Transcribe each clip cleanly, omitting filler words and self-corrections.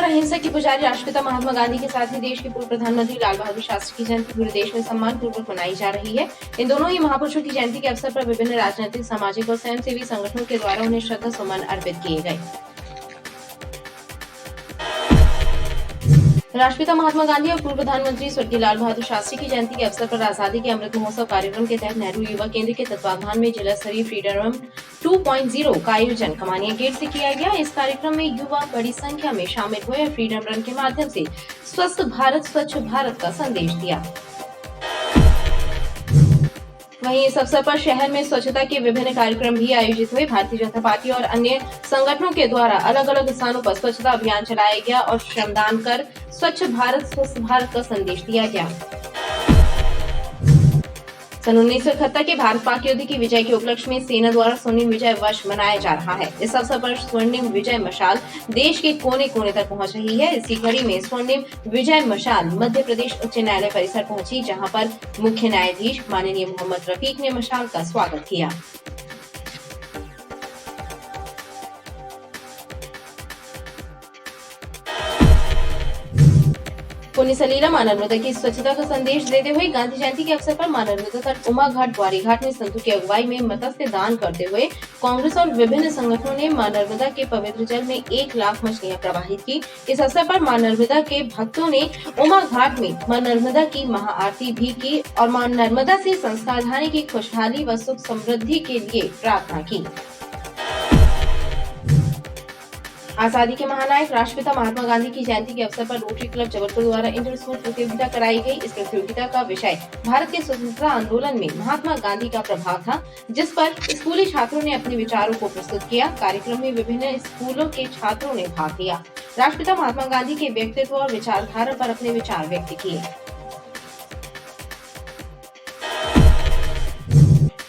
और अहिंसा की पुजारी राष्ट्रपिता महात्मा गांधी के साथ ही देश के पूर्व प्रधानमंत्री लाल बहादुर शास्त्री की जयंती पूरे देश में सम्मान पूर्वक मनाई जा रही है। इन दोनों ही महापुरुषों की जयंती के अवसर पर विभिन्न राजनीतिक, सामाजिक और स्वयंसेवी संगठनों के द्वारा उन्हें श्रद्धा सुमन अर्पित किए गए। राष्ट्रपिता महात्मा गांधी और पूर्व प्रधानमंत्री स्वर्गीय लाल बहादुर शास्त्री की जयंती के अवसर पर आजादी के अमृत महोत्सव कार्यक्रम के तहत नेहरू युवा केंद्र के तत्वावधान में जिला स्तरीय फ्रीडम रन 2.0 का आयोजन कमानिया गेट से किया गया। इस कार्यक्रम में युवा बड़ी संख्या में शामिल हुए और फ्रीडम रन के माध्यम से स्वस्थ भारत, स्वच्छ भारत का संदेश दिया। वहीं इस अवसर पर शहर में स्वच्छता के विभिन्न कार्यक्रम भी आयोजित हुए। भारतीय जनता पार्टी और अन्य संगठनों के द्वारा अलग अलग स्थानों पर स्वच्छता अभियान चलाया गया और श्रमदान कर स्वच्छ भारत, स्वस्थ भारत का संदेश दिया गया। सन 1971 के भारत पाक युद्ध की विजय के उपलक्ष्य में सेना द्वारा स्वर्णिम विजय वर्ष मनाया जा रहा है। इस अवसर पर स्वर्णिम विजय मशाल देश के कोने कोने तक पहुंच रही है। इसी कड़ी में स्वर्णिम विजय मशाल मध्य प्रदेश उच्च न्यायालय परिसर पहुंची, जहां पर मुख्य न्यायाधीश माननीय मोहम्मद रफीक ने मशाल का स्वागत किया। पुण्य सलीला मां नर्मदा की स्वच्छता का संदेश देते हुए गांधी जयंती के अवसर पर मां नर्मदा तट, उमा घाट, द्वारी घाट में संतों की अगुवाई में मत्स्य दान करते हुए कांग्रेस और विभिन्न संगठनों ने मां नर्मदा के पवित्र जल में 1 लाख मछलियां प्रवाहित की। इस अवसर पर मां नर्मदा के भक्तों ने उमा घाट में मां नर्मदा की महाआरती भी की और मां नर्मदा से संस्कारधानी की खुशहाली व सुख समृद्धि के लिए प्रार्थना की। आजादी के महानायक राष्ट्रपिता महात्मा गांधी की जयंती के अवसर पर रोटरी क्लब जबलपुर द्वारा इंटर स्कूल प्रतियोगिता कराई गई। इस प्रतियोगिता का विषय भारत के स्वतंत्रता आंदोलन में महात्मा गांधी का प्रभाव था, जिस पर स्कूली छात्रों ने अपने विचारों को प्रस्तुत किया। कार्यक्रम में विभिन्न स्कूलों के छात्रों ने भाग लिया। राष्ट्रपिता महात्मा गांधी के व्यक्तित्व और विचारधारा पर अपने विचार व्यक्त किए।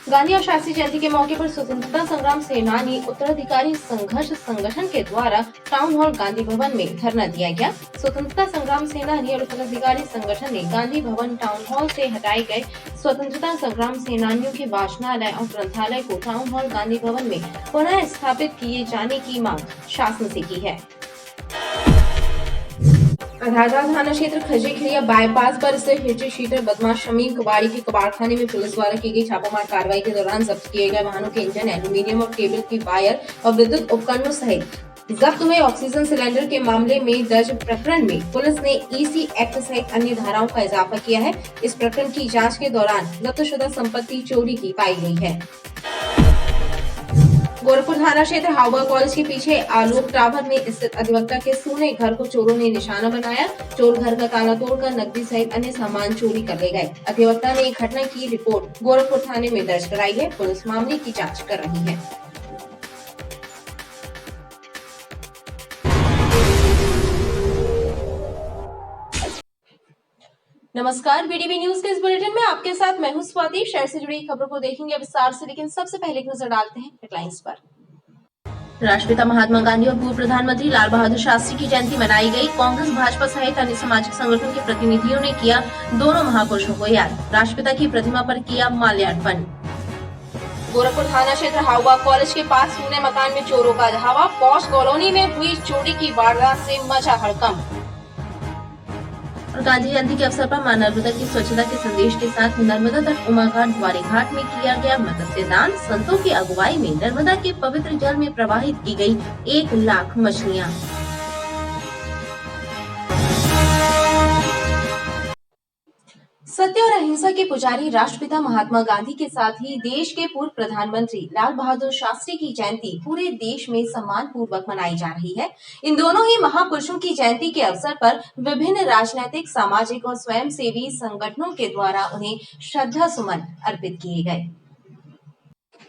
गांधी और शास्त्री जयंती के मौके पर स्वतंत्रता संग्राम सेनानी उत्तराधिकारी संघर्ष संगठन के द्वारा टाउन हॉल गांधी भवन में धरना दिया गया। स्वतंत्रता संग्राम सेनानी और उत्तराधिकारी संगठन ने गांधी भवन टाउन हॉल से हटाए गए स्वतंत्रता संग्राम सेनानियों के वाचनालय और ग्रंथालय को टाउन हॉल गांधी भवन में पुनः स्थापित किए जाने की मांग शासन से की है। अधारदा थाना क्षेत्र खजरीखिया बाईपास पर स्थित हिटरी शीटर बदमाश शमीम कबाड़ी के कबाड़खाने में पुलिस द्वारा की गई छापामार कार्रवाई के दौरान जब्त किए गए वाहनों के इंजन, एल्यूमीनियम और केबल की वायर और विद्युत उपकरणों सहित जब्त हुए ऑक्सीजन सिलेंडर के मामले में दर्ज प्रकरण में पुलिस ने ईसी एक्ट सहित अन्य धाराओं का इजाफा किया है। इस प्रकरण की जाँच के दौरान जब्तशुदा संपत्ति चोरी की पाई गई है। गोरखपुर थाना क्षेत्र हावड़ा कॉलेज के पीछे आलोक टावर में स्थित अधिवक्ता के सोने घर को चोरों ने निशाना बनाया। चोर घर का ताला तोड़कर नकदी सहित अन्य सामान चोरी कर ले गए। अधिवक्ता ने घटना की रिपोर्ट गोरखपुर थाने में दर्ज कराई है। पुलिस मामले की जांच कर रही है। नमस्कार, बीडीबी न्यूज के इस बुलेटिन में आपके साथ मैं हूं स्वाति। शहर से जुड़ी खबरों को देखेंगे विस्तार से, लेकिन सबसे पहले एक नजर डालते हैं हेडलाइंस पर। राष्ट्रपिता महात्मा गांधी और पूर्व प्रधानमंत्री लाल बहादुर शास्त्री की जयंती मनाई गई। कांग्रेस, भाजपा सहित अन्य सामाजिक संगठनों के प्रतिनिधियों ने किया दोनों महापुरुषों को याद। राष्ट्रपिता की प्रतिमा पर किया माल्यार्पण। गोरखपुर थाना क्षेत्र हावड़ा कॉलेज के पास सोने मकान में चोरों का धावा। पॉश कॉलोनी में हुई चोरी की वारदात से मचा हड़कंप। और गांधी जयंती के अवसर पर मां नर्मदा की स्वच्छता के संदेश के साथ नर्मदा तट, उमा घाट, द्वारी घाट में किया गया मत्स्य दान। संतों की अगुवाई में नर्मदा के पवित्र जल में प्रवाहित की गई 1 लाख मछलियां। सत्य और अहिंसा के पुजारी राष्ट्रपिता महात्मा गांधी के साथ ही देश के पूर्व प्रधानमंत्री लाल बहादुर शास्त्री की जयंती पूरे देश में सम्मान पूर्वक मनाई जा रही है। इन दोनों ही महापुरुषों की जयंती के अवसर पर विभिन्न राजनीतिक, सामाजिक और स्वयंसेवी संगठनों के द्वारा उन्हें श्रद्धा सुमन अर्पित किए गए।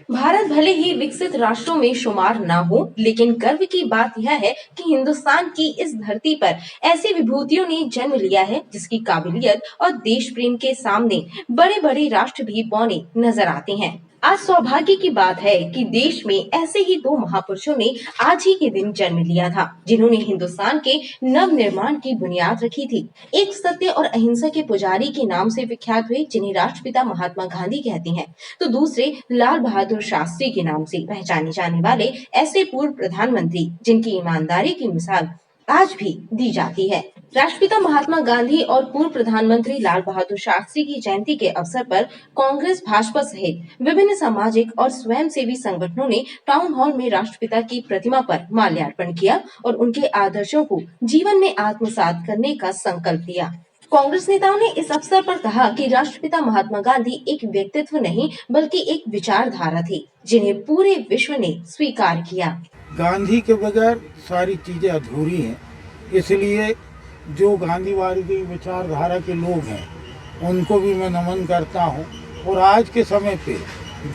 भारत भले ही विकसित राष्ट्रों में शुमार ना हो, लेकिन गर्व की बात यह है कि हिंदुस्तान की इस धरती पर ऐसी विभूतियों ने जन्म लिया है जिसकी काबिलियत और देश प्रेम के सामने बड़े बड़े राष्ट्र भी बौने नजर आते हैं। आज सौभाग्य की बात है कि देश में ऐसे ही 2 महापुरुषों ने आज ही के दिन जन्म लिया था, जिन्होंने हिंदुस्तान के नव निर्माण की बुनियाद रखी थी। एक सत्य और अहिंसा के पुजारी के नाम से विख्यात हुए, जिन्हें राष्ट्रपिता महात्मा गांधी कहते हैं, तो दूसरे लाल बहादुर शास्त्री के नाम से पहचाने जाने वाले ऐसे पूर्व प्रधानमंत्री जिनकी ईमानदारी की मिसाल आज भी दी जाती है। राष्ट्रपिता महात्मा गांधी और पूर्व प्रधानमंत्री लाल बहादुर शास्त्री की जयंती के अवसर पर कांग्रेस, भाजपा सहित विभिन्न सामाजिक और स्वयंसेवी संगठनों ने टाउन हॉल में राष्ट्रपिता की प्रतिमा पर माल्यार्पण किया और उनके आदर्शों को जीवन में आत्मसात करने का संकल्प लिया। कांग्रेस नेताओं ने इस अवसर पर कहा कि राष्ट्रपिता महात्मा गांधी एक व्यक्तित्व नहीं बल्कि एक विचारधारा थी, जिन्हें पूरे विश्व ने स्वीकार किया। गांधी के बगैर सारी चीजें अधूरी हैं, इसलिए जो गांधीवादी विचारधारा के लोग हैं उनको भी मैं नमन करता हूं। और आज के समय पे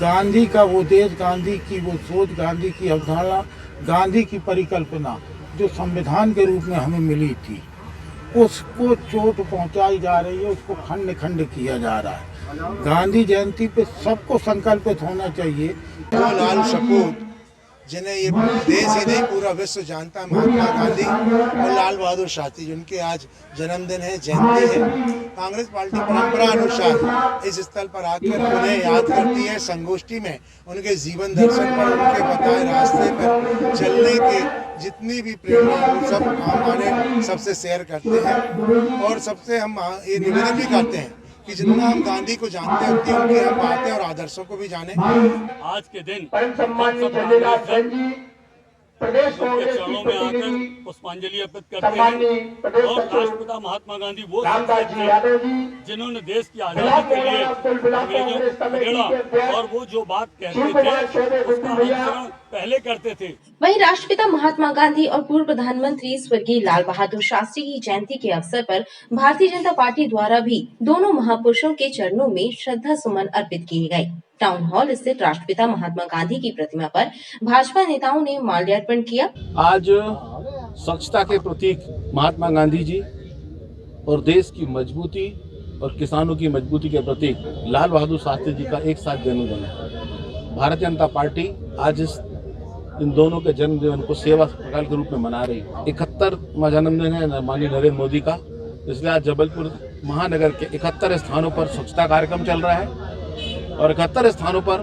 गांधी का वो देश, गांधी की वो सोच, गांधी की अवधारणा, गांधी की परिकल्पना जो संविधान के रूप में हमें मिली थी, उसको चोट पहुंचाई जा रही है, उसको खंड खंड किया जा रहा है। गांधी जयंती पे सबको संकल्पित होना चाहिए। वो लाल सपूत जिन्हें ये देश ही नहीं पूरा विश्व जानता है, महात्मा गांधी और लाल बहादुर शास्त्री, जिनके आज जन्मदिन है, जयंती है। कांग्रेस पार्टी परंपरा अनुसार इस स्थल पर आकर उन्हें याद करती है। संगोष्ठी में उनके जीवन दर्शन पर, उनके बताए रास्ते पर चलने के जितनी भी प्रेरणा वो सब हमारे सबसे शेयर करते हैं। और सबसे हम ये निवेदन भी करते हैं कि जितना हम गांधी को जानते हैं उतनी उनकी हम बातें और आदर्शों को भी जाने। आज के दिन हम सब उनके चरणों में आकर पुष्पांजलि अर्पित करते हैं। और राष्ट्रपिता महात्मा गांधी वो शख्सियत थे जिन्होंने देश की आजादी के लिए अंग्रेजों को खदेड़ा और वो जो बात कहते थे उसका अनुसरण पहले करते थे। वहीं राष्ट्रपिता महात्मा गांधी और पूर्व प्रधानमंत्री स्वर्गीय लाल बहादुर शास्त्री की जयंती के अवसर पर भारतीय जनता पार्टी द्वारा भी दोनों महापुरुषों के चरणों में श्रद्धा सुमन अर्पित किए गए। टाउन हॉल स्थित राष्ट्रपिता महात्मा गांधी की प्रतिमा पर भाजपा नेताओं ने माल्यार्पण किया। आज स्वच्छता के प्रतीक महात्मा गांधी जी और देश की मजबूती और किसानों की मजबूती के प्रतीक लाल बहादुर शास्त्री जी का एक साथ जन्मदिन है। भारतीय जनता पार्टी आज इन दोनों के जन्मदिन को सेवा प्रकार के रूप में मना रही है। 71वां जन्मदिन है माननीय नरेंद्र मोदी का, इसलिए आज जबलपुर महानगर के 71 स्थानों पर स्वच्छता कार्यक्रम चल रहा है और 71 स्थानों पर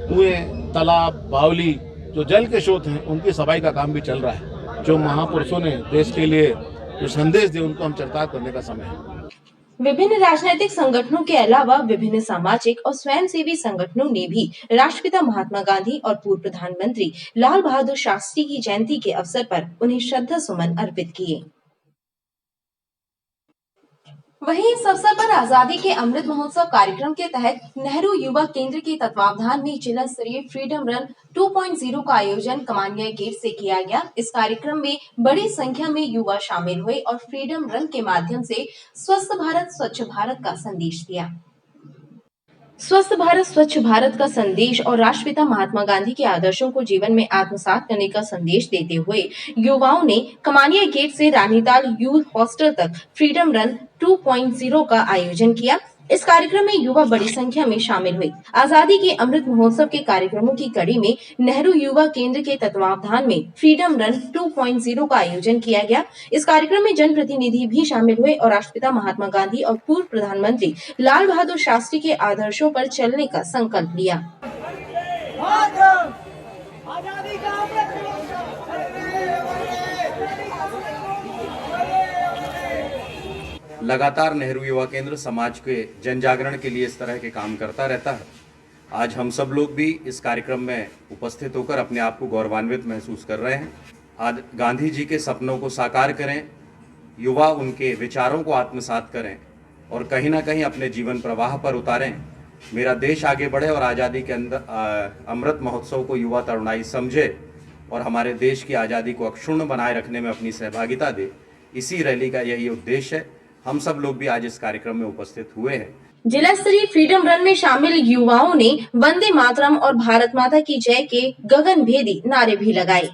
कुएं, तालाब, बावली जो जल के स्रोत हैं उनकी सफाई का काम भी चल रहा है। जो महापुरुषों ने देश के लिए जो संदेश दिए उनको हम चरितार्थ करने का समय है। विभिन्न राजनीतिक संगठनों के अलावा विभिन्न सामाजिक और स्वयंसेवी संगठनों ने भी राष्ट्रपिता महात्मा गांधी और पूर्व प्रधानमंत्री लाल बहादुर शास्त्री की जयंती के अवसर पर उन्हें श्रद्धा सुमन अर्पित किए। वहीं इस अवसर पर आजादी के अमृत महोत्सव कार्यक्रम के तहत नेहरू युवा केंद्र के तत्वावधान में जिला स्तरीय फ्रीडम रन 2.0 का आयोजन कमानिया गेट से किया गया। इस कार्यक्रम में बड़ी संख्या में युवा शामिल हुए और फ्रीडम रन के माध्यम से स्वस्थ भारत स्वच्छ भारत का संदेश दिया। स्वस्थ भारत स्वच्छ भारत का संदेश और राष्ट्रपिता महात्मा गांधी के आदर्शों को जीवन में आत्मसात करने का संदेश देते हुए युवाओं ने कमानिया गेट से रानीताल यूथ हॉस्टल तक फ्रीडम रन 2.0 का आयोजन किया। इस कार्यक्रम में युवा बड़ी संख्या में शामिल हुए। आजादी के अमृत महोत्सव के कार्यक्रमों की कड़ी में नेहरू युवा केंद्र के तत्वावधान में फ्रीडम रन 2.0 का आयोजन किया गया। इस कार्यक्रम में जनप्रतिनिधि भी शामिल हुए और राष्ट्रपिता महात्मा गांधी और पूर्व प्रधानमंत्री लाल बहादुर शास्त्री के आदर्शों पर चलने का संकल्प लिया। लगातार नेहरू युवा केंद्र समाज के जन जागरण के लिए इस तरह के काम करता रहता है। आज हम सब लोग भी इस कार्यक्रम में उपस्थित होकर अपने आप को गौरवान्वित महसूस कर रहे हैं। आज गांधी जी के सपनों को साकार करें, युवा उनके विचारों को आत्मसात करें और कहीं ना कहीं अपने जीवन प्रवाह पर उतारें। मेरा देश आगे बढ़े और आज़ादी के अंदर अमृत महोत्सव को युवा तरुणाई समझे और हमारे देश की आज़ादी को अक्षुण्ण बनाए रखने में अपनी सहभागिता दे। इसी रैली का यही उद्देश्य है। हम सब लोग भी आज इस कार्यक्रम में उपस्थित हुए हैं। जिला स्तरीय फ्रीडम रन में शामिल युवाओं ने वंदे मातरम और भारत माता की जय के गगनभेदी नारे भी लगाए।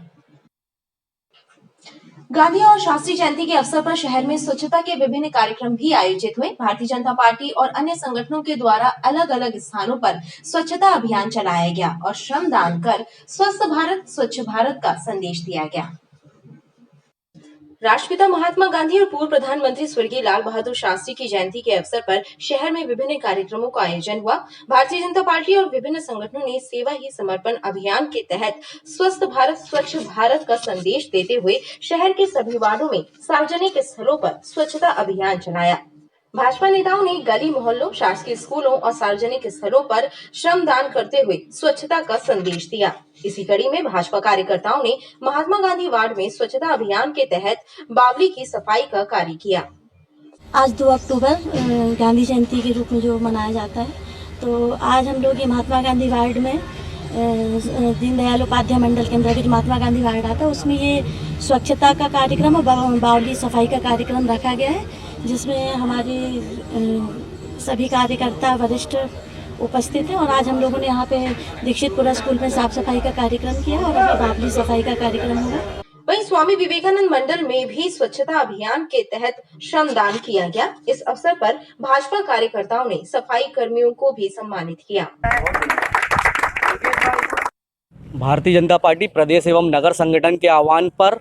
गांधी और शास्त्री जयंती के अवसर पर शहर में स्वच्छता के विभिन्न कार्यक्रम भी आयोजित हुए। भारतीय जनता पार्टी और अन्य संगठनों के द्वारा अलग अलग स्थानों पर स्वच्छता अभियान चलाया गया और श्रमदान कर स्वस्थ भारत स्वच्छ भारत का संदेश दिया गया। राष्ट्रपिता महात्मा गांधी और पूर्व प्रधानमंत्री स्वर्गीय लाल बहादुर शास्त्री की जयंती के अवसर पर शहर में विभिन्न कार्यक्रमों का आयोजन हुआ। भारतीय जनता पार्टी और विभिन्न संगठनों ने सेवा ही समर्पण अभियान के तहत स्वस्थ भारत स्वच्छ भारत का संदेश देते हुए शहर के सभी वार्डों में सार्वजनिक स्थलों पर स्वच्छता अभियान चलाया। भाजपा नेताओं ने गली मोहल्लों, शासकीय स्कूलों और सार्वजनिक स्थलों पर श्रमदान करते हुए स्वच्छता का संदेश दिया। इसी कड़ी में भाजपा कार्यकर्ताओं ने महात्मा गांधी वार्ड में स्वच्छता अभियान के तहत बावली की सफाई का कार्य किया। आज 2 अक्टूबर गांधी जयंती के रूप में जो मनाया जाता है, तो आज हम लोग ये महात्मा गांधी वार्ड में दीनदयाल उपाध्याय मंडल के अंतर्गत महात्मा गांधी वार्ड आता है, उसमें ये स्वच्छता का कार्यक्रम और बावली सफाई का कार्यक्रम रखा गया है, जिसमें हमारे सभी कार्यकर्ता वरिष्ठ उपस्थित हैं। और आज हम लोगों ने यहाँ पे दीक्षितपुरा स्कूल में साफ सफाई का कार्यक्रम किया और बावली सफाई का कार्यक्रम हुआ। वहीं स्वामी विवेकानंद मंडल में भी स्वच्छता अभियान के तहत श्रमदान किया गया। इस अवसर पर भाजपा कार्यकर्ताओं ने सफाई कर्मियों को भी सम्मानित किया। भारतीय जनता पार्टी प्रदेश एवं नगर संगठन के आह्वान पर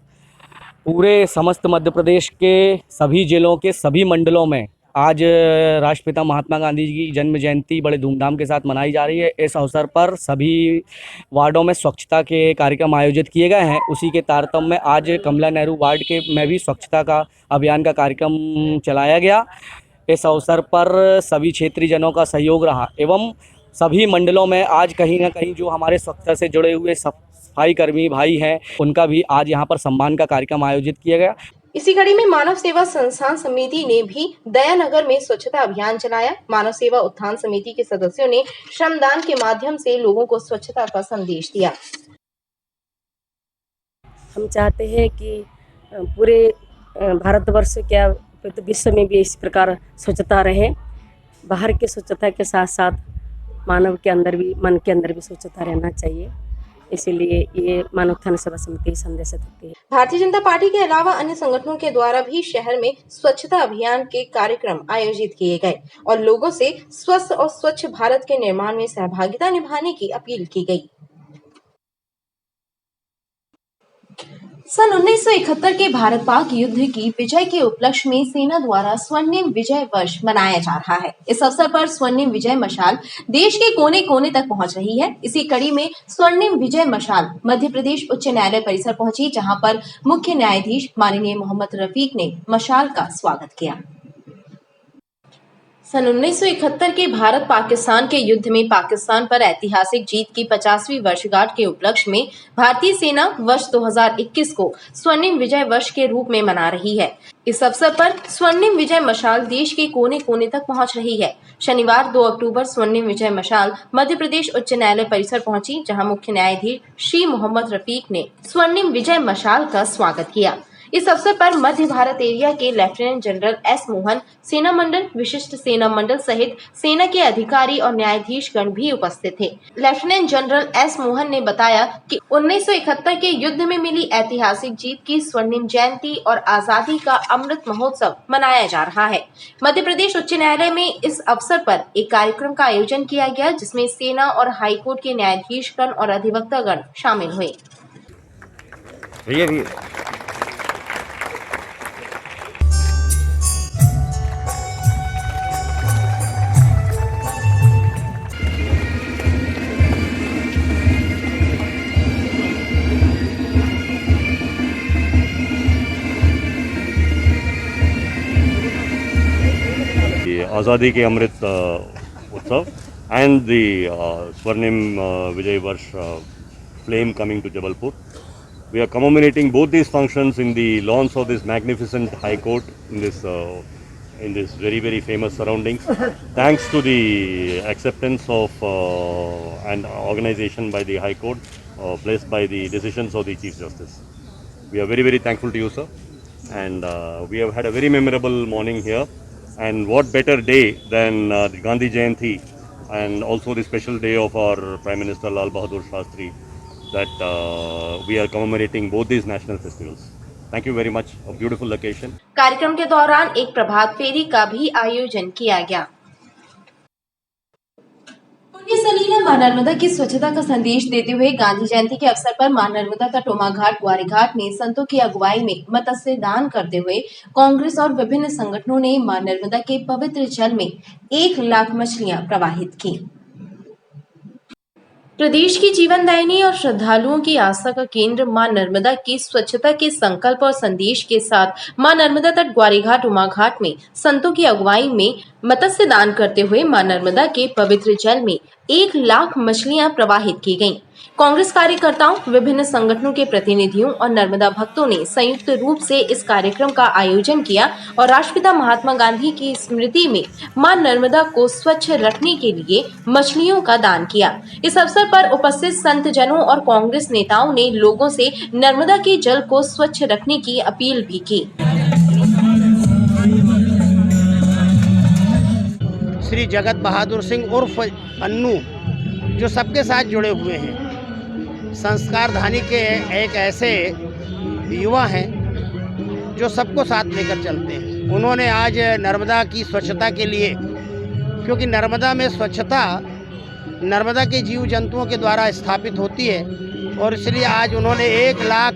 पूरे समस्त मध्य प्रदेश के सभी जिलों के सभी मंडलों में आज राष्ट्रपिता महात्मा गांधी जी की जन्म जयंती बड़े धूमधाम के साथ मनाई जा रही है। इस अवसर पर सभी वार्डों में स्वच्छता के कार्यक्रम आयोजित किए गए हैं। उसी के तारतम्य में आज कमला नेहरू वार्ड के में भी स्वच्छता का अभियान का कार्यक्रम चलाया गया। इस अवसर पर सभी क्षेत्रीय जनों का सहयोग रहा एवं सभी मंडलों में आज कहीं ना कहीं जो हमारे स्वच्छता से जुड़े हुए सफाई कर्मी भाई हैं, उनका भी आज यहाँ पर सम्मान का कार्यक्रम आयोजित किया गया। इसी कड़ी में मानव सेवा संस्थान समिति ने भी दयानगर में स्वच्छता अभियान चलाया। मानव सेवा उत्थान समिति के सदस्यों ने श्रमदान के माध्यम से लोगों को स्वच्छता का संदेश दिया। हम चाहते हैं कि पूरे भारतवर्ष क्या विश्व में भी इस प्रकार स्वच्छता रहे। बाहर की स्वच्छता के साथ साथ मानव के अंदर भी, मन के अंदर भी स्वच्छता रहना चाहिए। इसीलिए ये मानव उत्थान सेवा समिति संदेश देती है। भारतीय जनता पार्टी के अलावा अन्य संगठनों के द्वारा भी शहर में स्वच्छता अभियान के कार्यक्रम आयोजित किए गए और लोगों से स्वस्थ और स्वच्छ भारत के निर्माण में सहभागिता निभाने की अपील की गई। सन 1971 के भारत पाक युद्ध की विजय के उपलक्ष्य में सेना द्वारा स्वर्णिम विजय वर्ष मनाया जा रहा है। इस अवसर पर स्वर्णिम विजय मशाल देश के कोने कोने तक पहुंच रही है। इसी कड़ी में स्वर्णिम विजय मशाल मध्य प्रदेश उच्च न्यायालय परिसर पहुंची, जहां पर मुख्य न्यायाधीश माननीय मोहम्मद रफीक ने मशाल का स्वागत किया। सन 1971 के भारत पाकिस्तान के युद्ध में पाकिस्तान पर ऐतिहासिक जीत की 50वीं वर्षगांठ के उपलक्ष्य में भारतीय सेना वर्ष 2021 को स्वर्णिम विजय वर्ष के रूप में मना रही है। इस अवसर पर स्वर्णिम विजय मशाल देश के कोने कोने तक पहुंच रही है। शनिवार 2 अक्टूबर स्वर्णिम विजय मशाल मध्य प्रदेश उच्च न्यायालय परिसर पहुंची, जहां मुख्य न्यायाधीश श्री मोहम्मद रफीक ने स्वर्णिम विजय मशाल का स्वागत किया। इस अवसर पर मध्य भारत एरिया के लेफ्टिनेंट जनरल एस मोहन, सेना मंडल, विशिष्ट सेना मंडल सहित सेना के अधिकारी और न्यायाधीश गण भी उपस्थित थे। लेफ्टिनेंट जनरल एस मोहन ने बताया कि 1971 के युद्ध में मिली ऐतिहासिक जीत की स्वर्णिम जयंती और आजादी का अमृत महोत्सव मनाया जा रहा है। मध्य प्रदेश उच्च न्यायालय में इस अवसर पर एक कार्यक्रम का आयोजन किया गया, जिसमें सेना और हाईकोर्ट के न्यायाधीश गण और अधिवक्ता गण शामिल हुए। आज़ादी के अमृत उत्सव and the Swarnim Vijay Varsh flame coming to Jabalpur. We are commemorating both these functions in the launch of this magnificent High Court in this very, very famous surroundings. Thanks to the acceptance of and organization by the High Court, blessed by the decisions of the Chief Justice. We are very, very thankful to you, sir. And we have had a very memorable morning here. And what better day than the Gandhi Jayanti and also the special day of our Prime Minister Lal Bahadur Shastri, that we are commemorating both these national festivals. Thank you very much. A beautiful occasion. कार्यक्रम के दौरान एक प्रभात फेरी का भी आयोजन किया गया। पुण्य सलीला मां नर्मदा की स्वच्छता का संदेश देते हुए गांधी जयंती के अवसर पर मां नर्मदा तट उमा घाट ग्वारी घाट में संतों की अगुवाई में मत्स्य दान करते हुए कांग्रेस और विभिन्न संगठनों ने मां नर्मदा के पवित्र जल में 1 लाख मछलियां प्रवाहित की। प्रदेश की जीवनदायिनी और श्रद्धालुओं की आस्था का केंद्र मां नर्मदा की स्वच्छता के संकल्प और संदेश के साथ मां नर्मदा तट ग्वारी घाट उमा घाट में संतों की अगुवाई में मत्स्य दान करते हुए मां नर्मदा के पवित्र जल में 1 लाख मछलियां प्रवाहित की गईं। कांग्रेस कार्यकर्ताओं, विभिन्न संगठनों के प्रतिनिधियों और नर्मदा भक्तों ने संयुक्त रूप से इस कार्यक्रम का आयोजन किया और राष्ट्रपिता महात्मा गांधी की स्मृति में मां नर्मदा को स्वच्छ रखने के लिए मछलियों का दान किया। इस अवसर पर उपस्थित संत जनों और कांग्रेस नेताओं ने लोगों से नर्मदा के जल को स्वच्छ रखने की अपील भी की। श्री जगत बहादुर सिंह उर्फ अन्नू जो सबके साथ जुड़े हुए हैं, संस्कार धानी के एक ऐसे युवा हैं जो सबको साथ लेकर चलते हैं। उन्होंने आज नर्मदा की स्वच्छता के लिए, क्योंकि नर्मदा में स्वच्छता नर्मदा के जीव जंतुओं के द्वारा स्थापित होती है, और इसलिए आज उन्होंने 1 लाख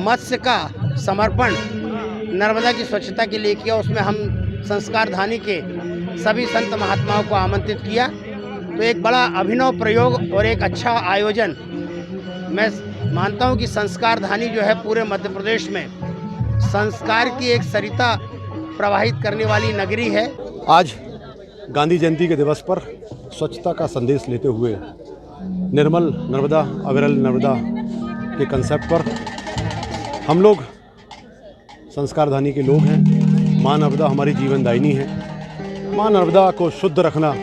मत्स्य का समर्पण नर्मदा की स्वच्छता के लिए किया। उसमें हम संस्कार धानी के सभी संत महात्माओं को आमंत्रित किया। तो एक बड़ा अभिनव प्रयोग और एक अच्छा आयोजन। मैं मानता हूं कि संस्कार धानी जो है पूरे मध्य प्रदेश में संस्कार की एक सरिता प्रवाहित करने वाली नगरी है। आज गांधी जयंती के दिवस पर स्वच्छता का संदेश लेते हुए निर्मल नर्मदा अविरल नर्मदा के कंसेप्ट पर हम लोग संस्कार धानी के लोग हैं। मां नर्मदा हमारी जीवनदायिनी है। मां नर्मदा को शुद्ध रखना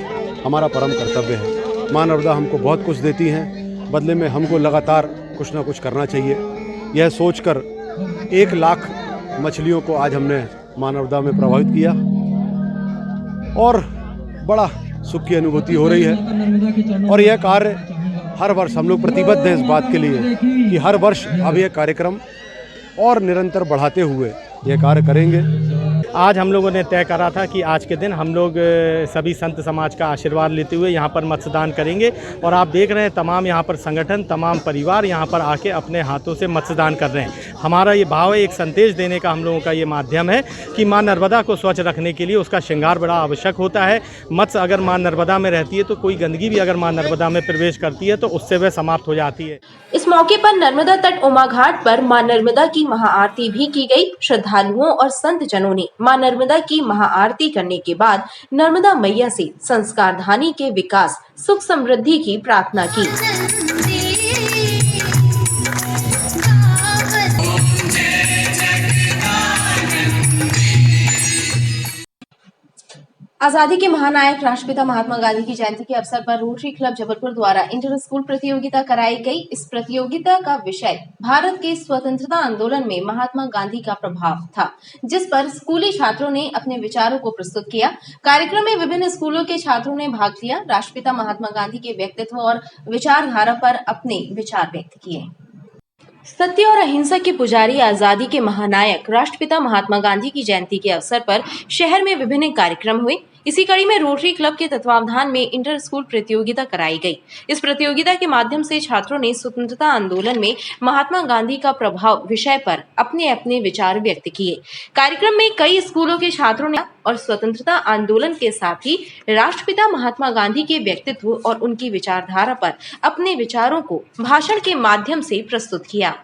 हमारा परम कर्तव्य है। मां नर्मदा हमको बहुत कुछ देती हैं, बदले में हमको लगातार कुछ ना कुछ करना चाहिए। यह सोचकर 1 लाख मछलियों को आज हमने मां नर्मदा में प्रभावित किया और बड़ा सुख की अनुभूति हो रही है। और यह कार्य हर वर्ष हम लोग प्रतिबद्ध हैं इस बात के लिए कि हर वर्ष अब यह कार्यक्रम और निरंतर बढ़ाते हुए यह कार्य करेंगे। आज हम लोगों ने तय करा था कि आज के दिन हम लोग सभी संत समाज का आशीर्वाद लेते हुए यहाँ पर मत्स्यदान करेंगे, और आप देख रहे हैं तमाम यहाँ पर संगठन, तमाम परिवार यहाँ पर आके अपने हाथों से मत्स्यदान कर रहे हैं। हमारा ये भाव है, एक संदेश देने का हम लोगों का ये माध्यम है कि माँ नर्मदा को स्वच्छ रखने के लिए उसका श्रृंगार बड़ा आवश्यक होता है। मत्स्य अगर माँ नर्मदा में रहती है तो कोई गंदगी भी अगर माँ नर्मदा में प्रवेश करती है तो उससे वह समाप्त हो जाती है। इस मौके पर नर्मदा तट उमा घाट पर मां नर्मदा की महाआरती भी की गई। श्रद्धालुओं और संत जनों ने मां नर्मदा की महाआरती करने के बाद नर्मदा मैया से संस्कार धानी के विकास, सुख समृद्धि की प्रार्थना की। आजादी के महानायक राष्ट्रपिता महात्मा गांधी की जयंती के अवसर पर रोटरी क्लब जबलपुर द्वारा इंटर स्कूल प्रतियोगिता कराई गई। इस प्रतियोगिता का विषय भारत के स्वतंत्रता आंदोलन में महात्मा गांधी का प्रभाव था, जिस पर स्कूली छात्रों ने अपने विचारों को प्रस्तुत किया। कार्यक्रम में विभिन्न स्कूलों के छात्रों ने भाग लिया। राष्ट्रपिता महात्मा गांधी के व्यक्तित्व और विचारधारा पर अपने विचार व्यक्त किए। सत्य और अहिंसा के पुजारी, आजादी के महानायक राष्ट्रपिता महात्मा गांधी की जयंती के अवसर पर शहर में विभिन्न कार्यक्रम हुए। इसी कड़ी में रोटरी क्लब के तत्वावधान में इंटर स्कूल प्रतियोगिता कराई गई। इस प्रतियोगिता के माध्यम से छात्रों ने स्वतंत्रता आंदोलन में महात्मा गांधी का प्रभाव विषय पर अपने अपने विचार व्यक्त किए। कार्यक्रम में कई स्कूलों के छात्रों ने और स्वतंत्रता आंदोलन के साथ ही राष्ट्रपिता महात्मा गांधी के व्यक्तित्व और उनकी विचारधारा पर अपने विचारों को भाषण के माध्यम से प्रस्तुत किया।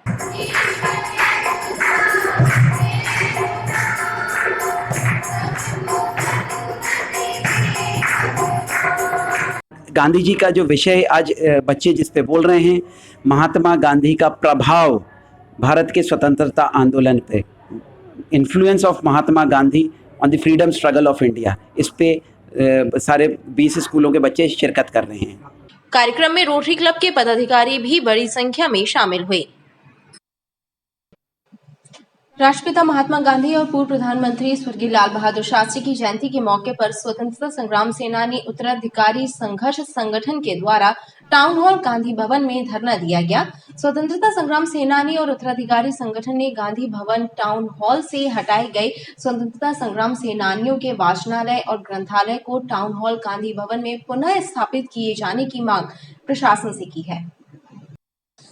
गांधी जी का जो विषय आज बच्चे जिस पे बोल रहे हैं, महात्मा गांधी का प्रभाव भारत के स्वतंत्रता आंदोलन पे, influence of Mahatma Gandhi on the freedom struggle of India, इस पे सारे 20 स्कूलों के बच्चे शिरकत कर रहे हैं। कार्यक्रम में रोटरी क्लब के पदाधिकारी भी बड़ी संख्या में शामिल हुए। राष्ट्रपिता महात्मा गांधी और पूर्व प्रधानमंत्री स्वर्गीय लाल बहादुर शास्त्री की जयंती के मौके पर स्वतंत्रता संग्राम सेनानी उत्तराधिकारी संघर्ष संगठन के द्वारा टाउन हॉल गांधी भवन में धरना दिया गया। स्वतंत्रता संग्राम सेनानी और उत्तराधिकारी संगठन ने गांधी भवन टाउन हॉल से हटाए गए स्वतंत्रता संग्राम सेनानियों के वाचनालय और ग्रंथालय को टाउन हॉल गांधी भवन में पुनः स्थापित किए जाने की मांग प्रशासन से की है।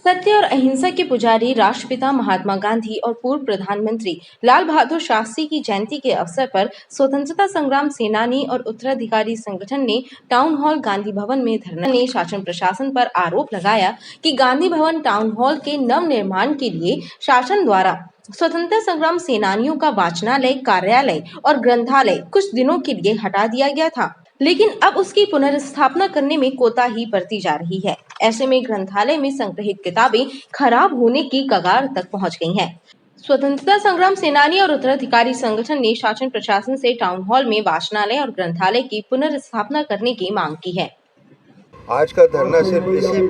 सत्य और अहिंसा के पुजारी राष्ट्रपिता महात्मा गांधी और पूर्व प्रधानमंत्री लाल बहादुर शास्त्री की जयंती के अवसर पर स्वतंत्रता संग्राम सेनानी और उत्तराधिकारी संगठन ने टाउन हॉल गांधी भवन में धरना ने शासन प्रशासन पर आरोप लगाया कि गांधी भवन टाउन हॉल के नव निर्माण के लिए शासन द्वारा स्वतंत्रता संग्राम सेनानियों का वाचनालय, कार्यालय और ग्रंथालय कुछ दिनों के लिए हटा दिया गया था, लेकिन अब उसकी पुनर्स्थापना करने में कोताही बरती जा रही है। ऐसे में ग्रंथालय में संग्रहित किताबें खराब होने की कगार तक पहुंच गई हैं। स्वतंत्रता संग्राम सेनानी और उत्तराधिकारी संगठन ने शासन प्रशासन से टाउन हॉल में वाचनालय और ग्रंथालय की पुनर्स्थापना करने की मांग की है। आज का धरना सिर्फ इसी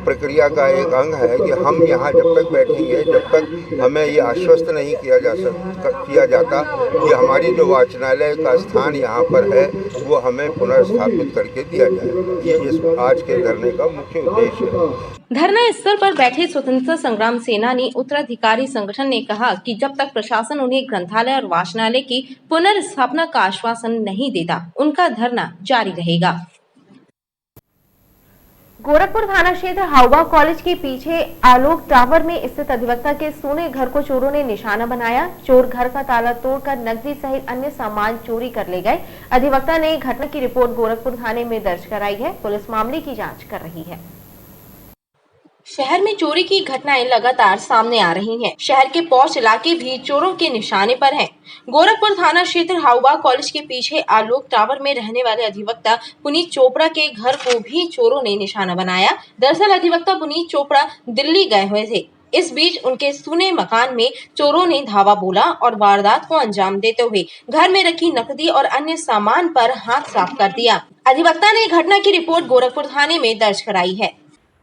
प्रक्रिया का एक अंग है कि हम यहाँ जब तक बैठेंगे, जब तक हमें ये आश्वस्त नहीं किया जाता कि हमारी जो वाचनालय का स्थान यहाँ पर है वो हमें पुनर्स्थापित करके दिया जाए। ये इस आज के धरने का मुख्य उद्देश्य है। धरना स्थल पर बैठे स्वतंत्रता संग्राम सेनानी उत्तराधिकारी संगठन ने कहा कि जब तक प्रशासन उन्हें ग्रंथालय और वाचनालय की पुनर्स्थापना का आश्वासन नहीं देता, उनका धरना जारी रहेगा। गोरखपुर थाना क्षेत्र हाउबा कॉलेज के पीछे आलोक टावर में स्थित अधिवक्ता के सोने घर को चोरों ने निशाना बनाया। चोर घर का ताला तोड़कर नकदी सहित अन्य सामान चोरी कर ले गए। अधिवक्ता ने घटना की रिपोर्ट गोरखपुर थाने में दर्ज कराई है। पुलिस मामले की जांच कर रही है। शहर में चोरी की घटनाएं लगातार सामने आ रही हैं। शहर के पौष इलाके भी चोरों के निशाने पर हैं। गोरखपुर थाना क्षेत्र हाउबा कॉलेज के पीछे आलोक टावर में रहने वाले अधिवक्ता पुनीत चोपड़ा के घर को भी चोरों ने निशाना बनाया। दरअसल अधिवक्ता पुनीत चोपड़ा दिल्ली गए हुए थे। इस बीच उनके सुने मकान में चोरों ने धावा बोला और वारदात को अंजाम देते हुए घर में रखी नकदी और अन्य सामान पर हाथ साफ कर दिया। अधिवक्ता ने घटना की रिपोर्ट गोरखपुर थाने में दर्ज कराई है।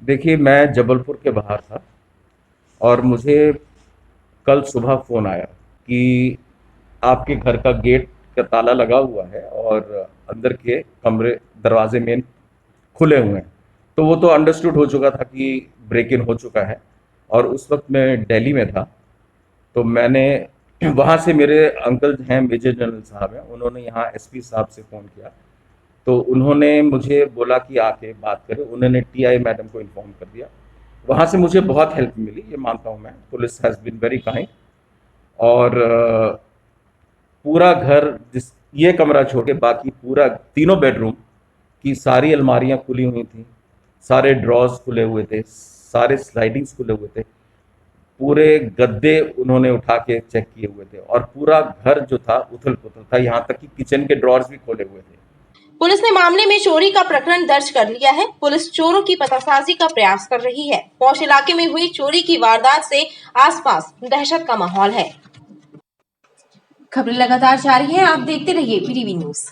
देखिए, मैं जबलपुर के बाहर था और मुझे कल सुबह फ़ोन आया कि आपके घर का गेट का ताला लगा हुआ है और अंदर के कमरे दरवाजे मेन खुले हुए हैं। तो वो तो अंडरस्टूड हो चुका था कि ब्रेक इन हो चुका है और उस वक्त मैं दिल्ली में था। तो मैंने वहाँ से, मेरे अंकल हैं मेजर जनरल साहब हैं, उन्होंने यहाँ एसपी साहब से फ़ोन किया तो उन्होंने मुझे बोला कि आके बात करें। उन्होंने टीआई मैडम को इन्फॉर्म कर दिया। वहाँ से मुझे बहुत हेल्प मिली, ये मानता हूँ मैं। Police has been very kind और पूरा घर, ये कमरा छोड़ के बाकी पूरा तीनों बेडरूम की सारी अलमारियाँ खुली हुई थी, सारे ड्रॉर्स खुले हुए थे, सारे स्लाइडिंग्स खुले हुए थे, पूरे गद्दे उन्होंने उठा के चेक किए हुए थे और पूरा घर जो था उथल पुथल था। यहाँ तक कि किचन के ड्रॉर्स भी खोले हुए थे। पुलिस ने मामले में चोरी का प्रकरण दर्ज कर लिया है। पुलिस चोरों की पतासाजी का प्रयास कर रही है। पौष इलाके में हुई चोरी की वारदात से आसपास दहशत का माहौल है। खबरें लगातार जारी हैं। आप देखते रहिए पीटीवी न्यूज़।